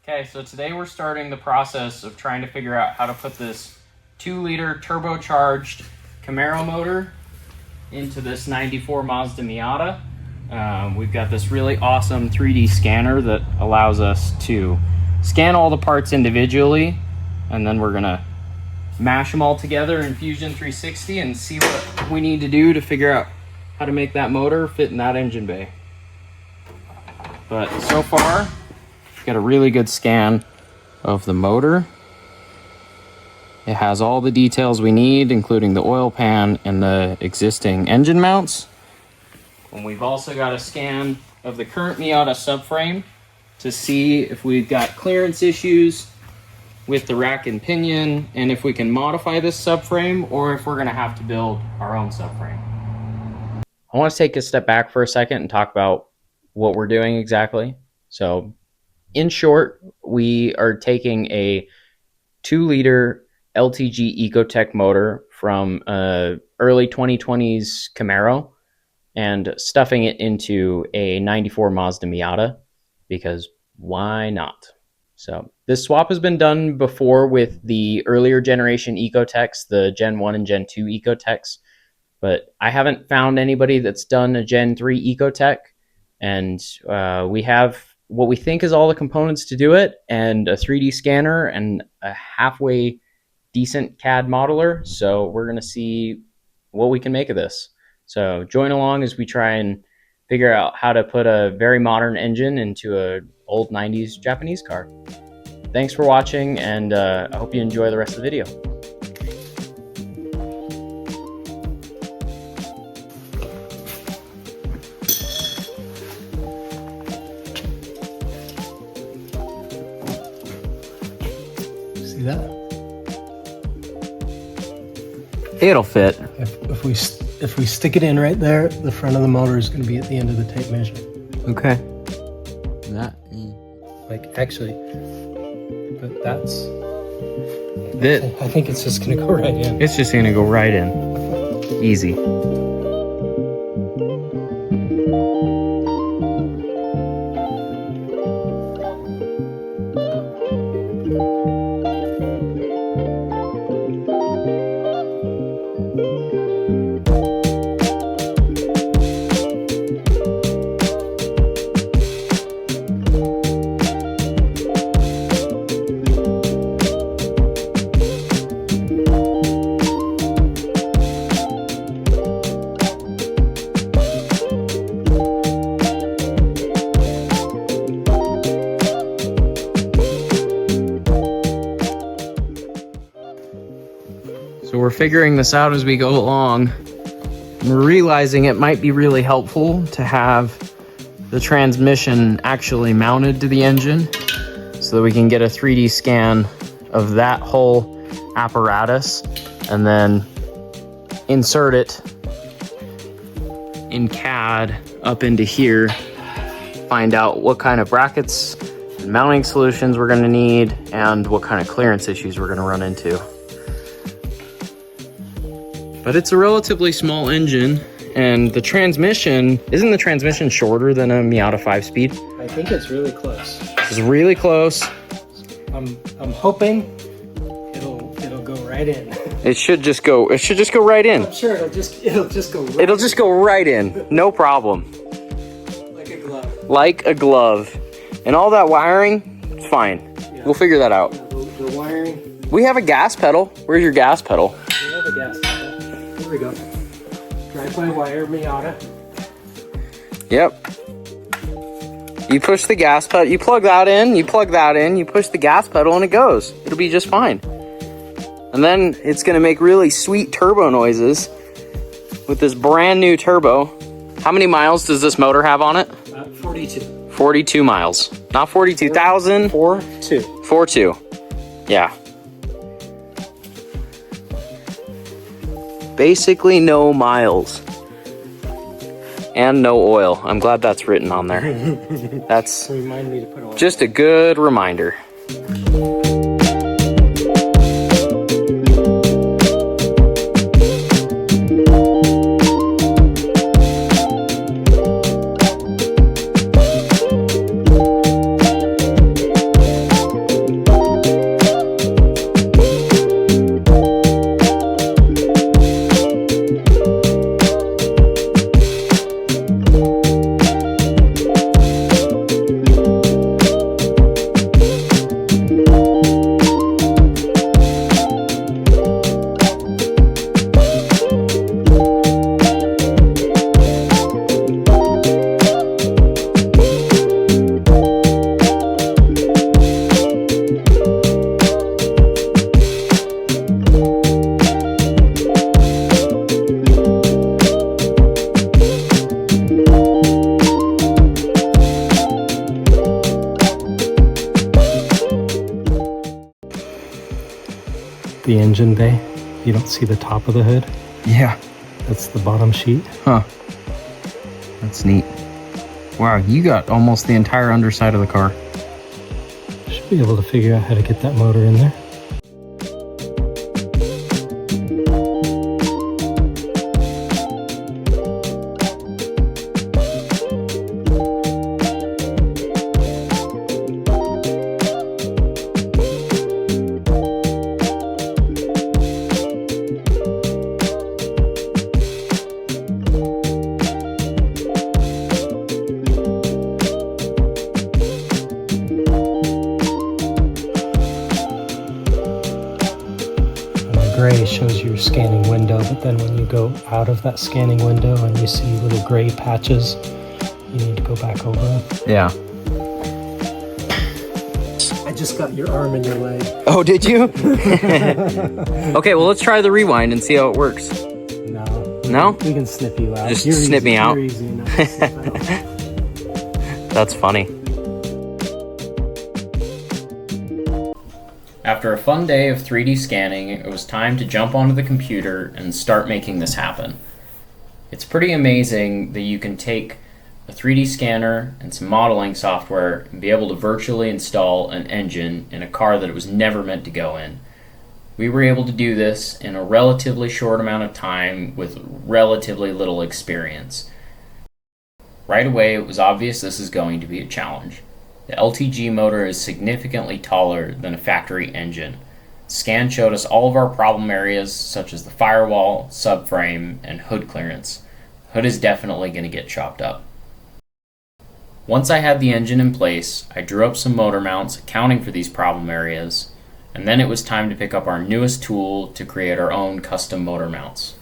Okay, so today we're starting the process of trying to figure out how to put this 2-liter turbocharged Camaro motor into this 94 Mazda Miata. We've got this really awesome 3D scanner that allows us to scan all the parts individually, and then we're gonna mash them all together in Fusion 360 and see what we need to do to figure out how to make that motor fit in that engine bay. But so far, got a really good scan of the motor. It has all the details we need, including the oil pan and the existing engine mounts. And we've also got a scan of the current Miata subframe to see if we've got clearance issues with the rack and pinion, and if we can modify this subframe or if we're gonna have to build our own subframe. I want to take a step back for a second and talk about what we're doing exactly. So in short, we are taking a 2-liter LTG Ecotec motor from early 2020s Camaro and stuffing it into a 94 Mazda Miata, because why not? So this swap has been done before with the earlier generation Ecotecs, the Gen 1 and Gen 2 Ecotecs, but I haven't found anybody that's done a Gen 3 Ecotec, and we have what we think is all the components to do it, and a 3D scanner and a halfway decent CAD modeler. So we're going to see what we can make of this. So join along as we try and figure out how to put a very modern engine into an old 90s Japanese car. Thanks for watching, and I hope you enjoy the rest of the video. See that? It'll fit. If we stick it in right there, the front of the motor is going to be at the end of the tape measure. Okay. That. Like actually, but that's. That. I think it's just going to go right in. It's just gonna go right in. Easy. So we're figuring this out as we go along. We're realizing it might be really helpful to have the transmission actually mounted to the engine so that we can get a 3D scan of that whole apparatus and then insert it in CAD up into here, find out what kind of brackets and mounting solutions we're going to need and what kind of clearance issues we're going to run into. But it's a relatively small engine, and the transmission, isn't the transmission shorter than a Miata 5-speed? I think it's really close. It's really close. I'm hoping it'll go right in. It should just go right in. I'm sure it'll just go right It'll just go right in, no problem. like a glove. Like a glove. And all that wiring, it's fine. Yeah. We'll figure that out. The wiring. We have a gas pedal. Where's your gas pedal? We have a gas pedal. Here we go. Drive-by wire Miata. Yep. You push the gas pedal, you plug that in, you push the gas pedal and it goes. It'll be just fine. And then it's gonna make really sweet turbo noises with this brand new turbo. How many miles does this motor have on it? 42. 42 miles. Not 42,000. 42. 42. Yeah. Basically no miles. And no oil. I'm glad that's written on there. That's Remind me to put oil. just a good reminder. the engine bay. You don't see the top of the hood. Yeah. That's the bottom sheet. Huh. That's neat. Wow, you got almost the entire underside of the car. Should be able to figure out how to get that motor in there. Gray shows your scanning window, but then when you go out of that scanning window and you see little gray patches, you need to go back over them. Yeah. I just got your arm in your leg. Oh, did you? Okay, well, let's try the rewind and see how it works. No. No? We can snip you out. Just snip me out. You're easy enough to snip out. That's funny. After a fun day of 3D scanning, it was time to jump onto the computer and start making this happen. It's pretty amazing that you can take a 3D scanner and some modeling software and be able to virtually install an engine in a car that it was never meant to go in. We were able to do this in a relatively short amount of time with relatively little experience. Right away, it was obvious this is going to be a challenge. The LTG motor is significantly taller than a factory engine. Scan showed us all of our problem areas such as the firewall, subframe, and hood clearance. Hood is definitely going to get chopped up. Once I had the engine in place, I drew up some motor mounts accounting for these problem areas, and then it was time to pick up our newest tool to create our own custom motor mounts.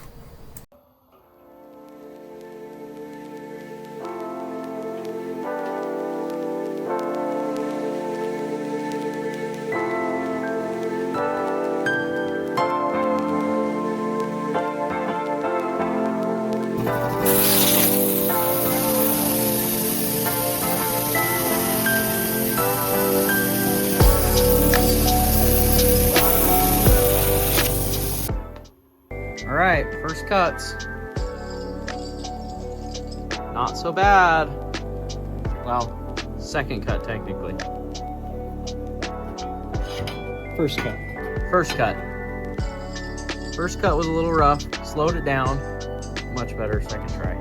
Alright, first cuts. Not so bad. Well, second cut technically. First cut. First cut. First cut was a little rough. Slowed it down. Much better second try.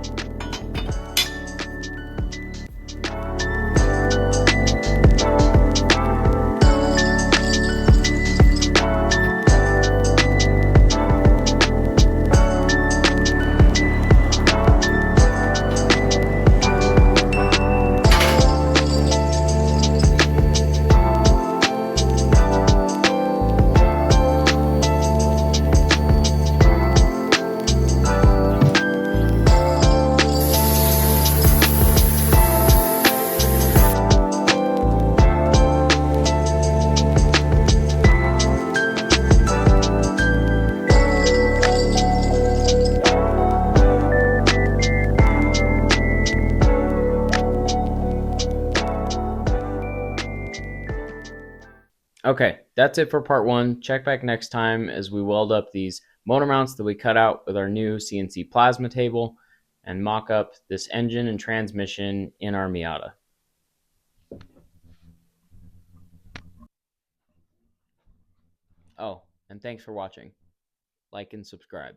Okay, that's it for part one. Check back next time as we weld up these motor mounts that we cut out with our new CNC plasma table and mock up this engine and transmission in our Miata. Oh, and thanks for watching. Like and subscribe.